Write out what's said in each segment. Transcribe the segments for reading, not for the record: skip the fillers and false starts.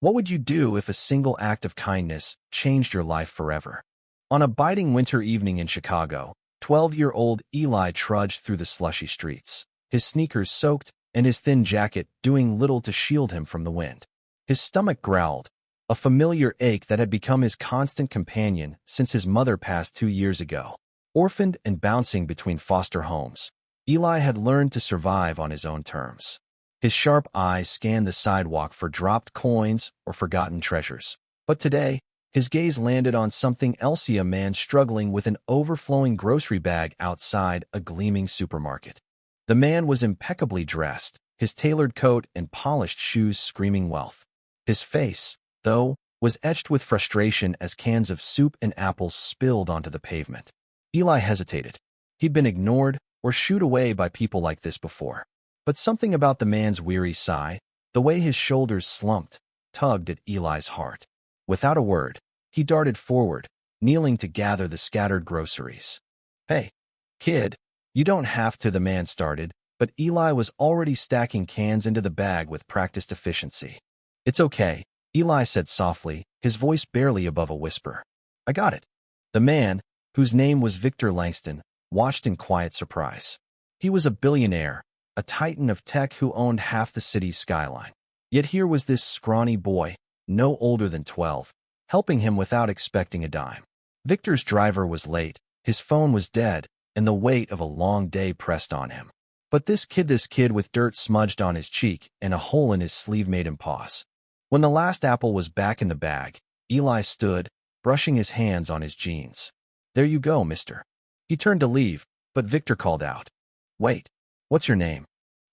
What would you do if a single act of kindness changed your life forever? On a biting winter evening in Chicago, 12-year-old Eli trudged through the slushy streets, his sneakers soaked and his thin jacket doing little to shield him from the wind. His stomach growled, a familiar ache that had become his constant companion since his mother passed 2 years ago. Orphaned and bouncing between foster homes, Eli had learned to survive on his own terms. His sharp eyes scanned the sidewalk for dropped coins or forgotten treasures. But today, his gaze landed on something else: a man struggling with an overflowing grocery bag outside a gleaming supermarket. The man was impeccably dressed, his tailored coat and polished shoes screaming wealth. His face, though, was etched with frustration as cans of soup and apples spilled onto the pavement. Eli hesitated. He'd been ignored or shooed away by people like this before. But something about the man's weary sigh, the way his shoulders slumped, tugged at Eli's heart. Without a word, he darted forward, kneeling to gather the scattered groceries. "Hey, kid, you don't have to," the man started, but Eli was already stacking cans into the bag with practiced efficiency. "It's okay," Eli said softly, his voice barely above a whisper. "I got it." The man, whose name was Victor Langston, watched in quiet surprise. He was a billionaire, a titan of tech who owned half the city's skyline. Yet here was this scrawny boy, no older than 12, helping him without expecting a dime. Victor's driver was late, his phone was dead, and the weight of a long day pressed on him. But this kid with dirt smudged on his cheek and a hole in his sleeve made him pause. When the last apple was back in the bag, Eli stood, brushing his hands on his jeans. "There you go, mister." He turned to leave, but Victor called out, "Wait, what's your name?"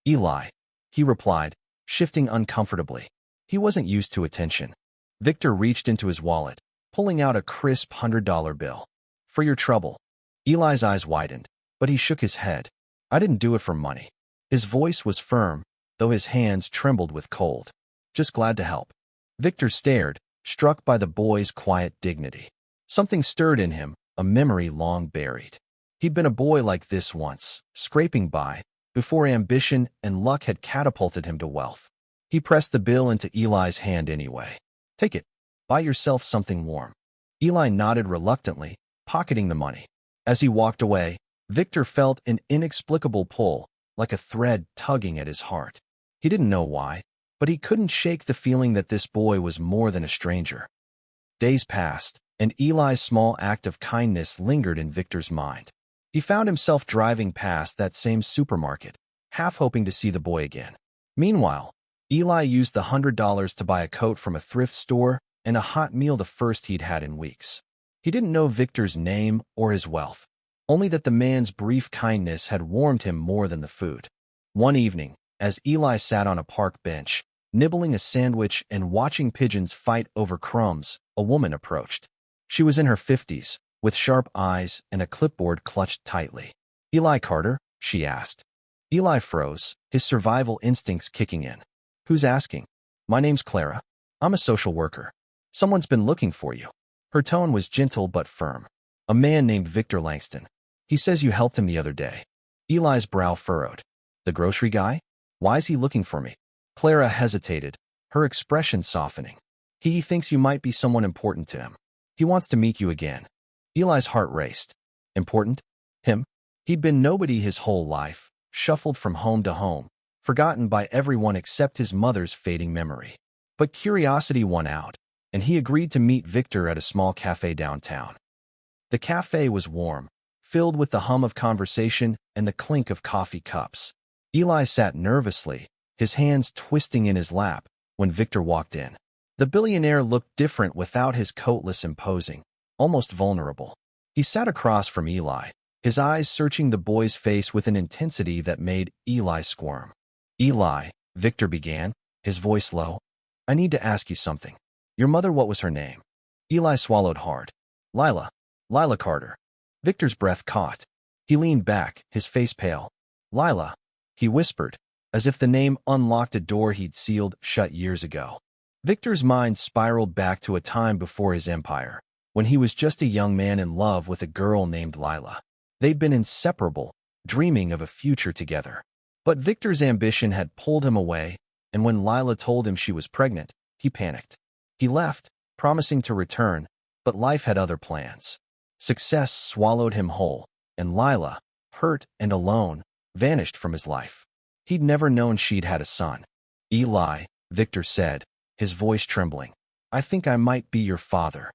"Eli," he replied, shifting uncomfortably. He wasn't used to attention. Victor reached into his wallet, pulling out a crisp $100 bill. "For your trouble." Eli's eyes widened, but he shook his head. "I didn't do it for money." His voice was firm, though his hands trembled with cold. "Just glad to help." Victor stared, struck by the boy's quiet dignity. Something stirred in him, a memory long buried. He'd been a boy like this once, scraping by, before ambition and luck had catapulted him to wealth. He pressed the bill into Eli's hand anyway. "Take it. Buy yourself something warm." Eli nodded reluctantly, pocketing the money. As he walked away, Victor felt an inexplicable pull, like a thread tugging at his heart. He didn't know why, but he couldn't shake the feeling that this boy was more than a stranger. Days passed, and Eli's small act of kindness lingered in Victor's mind. He found himself driving past that same supermarket, half hoping to see the boy again. Meanwhile, Eli used the $100 to buy a coat from a thrift store and a hot meal, the first he'd had in weeks. He didn't know Victor's name or his wealth, only that the man's brief kindness had warmed him more than the food. One evening, as Eli sat on a park bench, nibbling a sandwich and watching pigeons fight over crumbs, a woman approached. She was in her 50s, with sharp eyes and a clipboard clutched tightly. "Eli Carter?" she asked. Eli froze, his survival instincts kicking in. "Who's asking?" "My name's Clara. I'm a social worker. Someone's been looking for you." Her tone was gentle but firm. "A man named Victor Langston. He says you helped him the other day." Eli's brow furrowed. "The grocery guy? Why's he looking for me?" Clara hesitated, her expression softening. "He thinks you might be someone important to him. He wants to meet you again." Eli's heart raced. Important? Him? He'd been nobody his whole life, shuffled from home to home, forgotten by everyone except his mother's fading memory. But curiosity won out, and he agreed to meet Victor at a small cafe downtown. The cafe was warm, filled with the hum of conversation and the clink of coffee cups. Eli sat nervously, his hands twisting in his lap, when Victor walked in. The billionaire looked different without his coatless imposing, almost vulnerable. He sat across from Eli, his eyes searching the boy's face with an intensity that made Eli squirm. "Eli," Victor began, his voice low, "I need to ask you something. Your mother, what was her name?" Eli swallowed hard. Lila Carter." Victor's breath caught. He leaned back, his face pale. "Lila," he whispered, as if the name unlocked a door he'd sealed shut years ago. Victor's mind spiraled back to a time before his empire, when he was just a young man in love with a girl named Lila. They'd been inseparable, dreaming of a future together. But Victor's ambition had pulled him away, and when Lila told him she was pregnant, He panicked. He left, promising to return, but life had other plans. Success swallowed him whole, and Lila, hurt and alone, vanished from his life. He'd never known she'd had a son. Eli, Victor said, his voice trembling. I think I might be your father.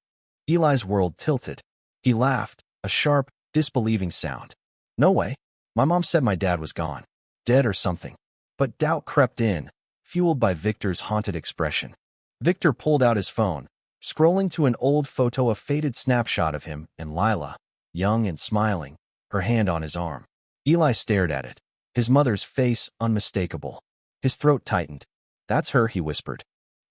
Eli's world tilted. He laughed, a sharp, disbelieving sound. No way. My mom said my dad was gone. Dead or something. But doubt crept in, fueled by Victor's haunted expression. Victor pulled out his phone, scrolling to an old photo, a faded snapshot of him and Lila, young and smiling, her hand on his arm. Eli stared at it, his mother's face unmistakable. His throat tightened. That's her, he whispered.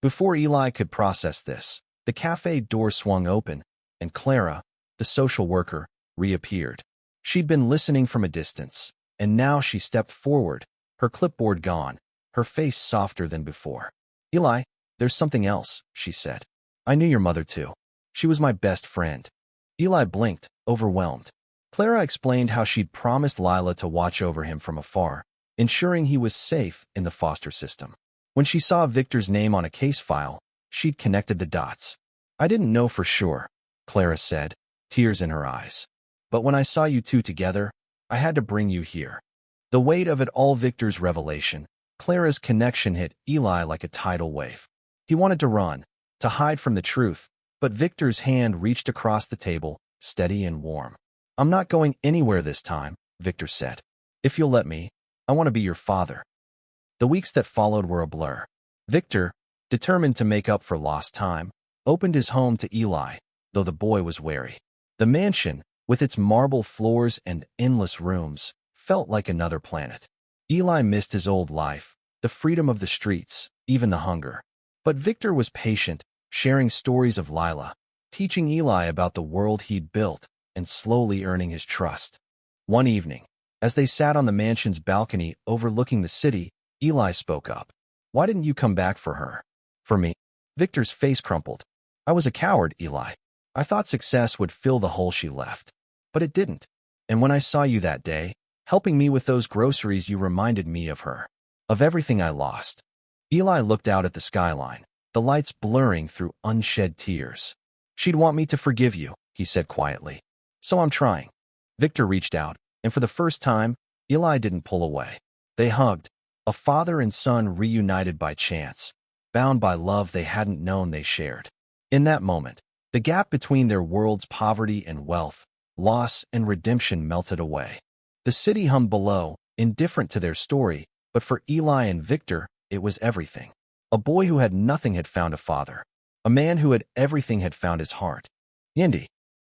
Before Eli could process this, the cafe door swung open, and Clara, the social worker, reappeared. She'd been listening from a distance, and now she stepped forward, her clipboard gone, her face softer than before. Eli, there's something else, she said. I knew your mother too. She was my best friend. Eli blinked, overwhelmed. Clara explained how she'd promised Lila to watch over him from afar, ensuring he was safe in the foster system. When she saw Victor's name on a case file, she'd connected the dots. I didn't know for sure, Clara said, tears in her eyes. But when I saw you two together, I had to bring you here. The weight of it all, Victor's revelation, Clara's connection hit Eli like a tidal wave. He wanted to run, to hide from the truth, but Victor's hand reached across the table, steady and warm. I'm not going anywhere this time, Victor said. If you'll let me, I want to be your father. The weeks that followed were a blur. Victor, determined to make up for lost time, opened his home to Eli, though the boy was wary. The mansion, with its marble floors and endless rooms, felt like another planet. Eli missed his old life, the freedom of the streets, even the hunger. But Victor was patient, sharing stories of Lila, teaching Eli about the world he'd built, and slowly earning his trust. One evening, as they sat on the mansion's balcony overlooking the city, Eli spoke up. Why didn't you come back for her? For me? Victor's face crumpled. I was a coward, Eli. I thought success would fill the hole she left. But it didn't. And when I saw you that day, helping me with those groceries, you reminded me of her. Of everything I lost. Eli looked out at the skyline, the lights blurring through unshed tears. She'd want me to forgive you, he said quietly. So I'm trying. Victor reached out, and for the first time, Eli didn't pull away. They hugged, a father and son reunited by chance, bound by love they hadn't known they shared. In that moment, the gap between their world's poverty and wealth, loss and redemption melted away. The city hummed below, indifferent to their story, but for Eli and Victor, it was everything. A boy who had nothing had found a father. A man who had everything had found his heart. Yindi.